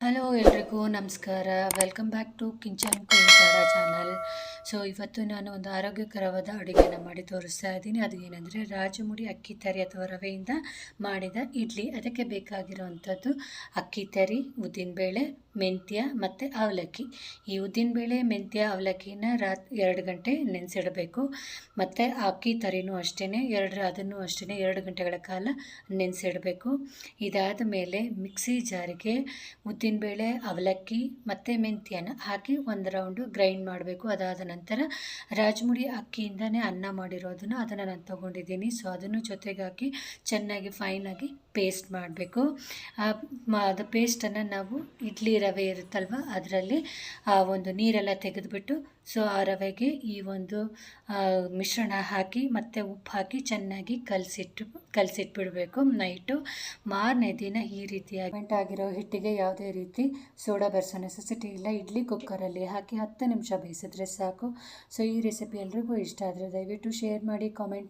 Hello ಎಲ್ರಿಗೂ ನಮಸ್ಕಾರ. Welcome back to kitchen queen Kannada channel. ಇವತ್ತು ನಾನು ಒಂದು ಆರೋಗ್ಯಕರವಾದ ಅಡುಗೆನ ಮಾಡಿ ತೋರಿಸ್ತಾ ಇದ್ದೀನಿ. ಅದು ಏನಂದರೆ ರಾಜಮುಡಿ ಅಕ್ಕಿ ತರಿ ಅಥವಾ ರವೆಯಿಂದ ಮಾಡಿದ ಇಡ್ಲಿ. ಅದಕ್ಕೆ ಬೇಕಾಗಿರೋವಂಥದ್ದು ಅಕ್ಕಿ ತರಿ, ಉದ್ದಿನಬೇಳೆ, ಮೆಂತ್ಯ ಮತ್ತು ಅವಲಕ್ಕಿ. ಈ ಉದ್ದಿನಬೇಳೆ, ಮೆಂತ್ಯ, ಅವಲಕ್ಕಿನ 2 ಗಂಟೆ ನೆನೆಸಿಡಬೇಕು. ಮತ್ತು ಅಕ್ಕಿ ತರಿನೂ ಅಷ್ಟೇ ಅದನ್ನು ಅಷ್ಟೇ 2 ಗಂಟೆಗಳ ಕಾಲ ನೆನೆಸಿಡಬೇಕು. ಇದಾದ ಮೇಲೆ ಮಿಕ್ಸಿ ಜಾರಿಗೆ ಉದ್ದಿನಬೇಳೆ, ಅವಲಕ್ಕಿ ಮತ್ತು ಮೆಂತ್ಯನ ಹಾಕಿ ಒಂದು ರೌಂಡು ಗ್ರೈಂಡ್ ಮಾಡಬೇಕು. ಅದಾದ ನಂತರ ರಾಜಮುಡಿ ಅಕ್ಕಿಯಿಂದನೇ ಅನ್ನ ಮಾಡಿರೋದನ್ನು ಅದನ್ನು ನಾನು ತೊಗೊಂಡಿದ್ದೀನಿ. ಅದನ್ನು ಜೊತೆಗೆ ಹಾಕಿ ಚೆನ್ನಾಗಿ ಫೈನಾಗಿ ಪೇಸ್ಟ್ ಮಾಡಬೇಕು. ಅದು ಪೇಸ್ಟನ್ನು ನಾವು ಇಡ್ಲಿ ರವೆ ಇರುತ್ತಲ್ವ ಅದರಲ್ಲಿ ಒಂದು ನೀರೆಲ್ಲ ತೆಗೆದುಬಿಟ್ಟು ಆ ರವೆಗೆ ಈ ಒಂದು ಮಿಶ್ರಣ ಹಾಕಿ ಮತ್ತು ಉಪ್ಪು ಹಾಕಿ ಚೆನ್ನಾಗಿ ಕಲಸಿಟ್ಬಿಡಬೇಕು ನೈಟು. ಮಾರನೇ ದಿನ ಈ ರೀತಿಯಾಗಿ ಆಗಿರೋ ಹಿಟ್ಟಿಗೆ ಯಾವುದೇ ರೀತಿ ಸೋಡಾ ಬೆರೆಸೋ ನೆಸೆಸಿಟಿ ಇಲ್ಲ. ಇಡ್ಲಿ ಕುಕ್ಕರಲ್ಲಿ ಹಾಕಿ 10 ನಿಮಿಷ ಬೇಯಿಸಿದ್ರೆ ಸಾಕು. ಈ ರೆಸಿಪಿ ಎಲ್ರಿಗೂ ಇಷ್ಟ ಆದರೆ ದಯವಿಟ್ಟು ಶೇರ್ ಮಾಡಿ, ಕಾಮೆಂಟ್ ಮಾಡಿ.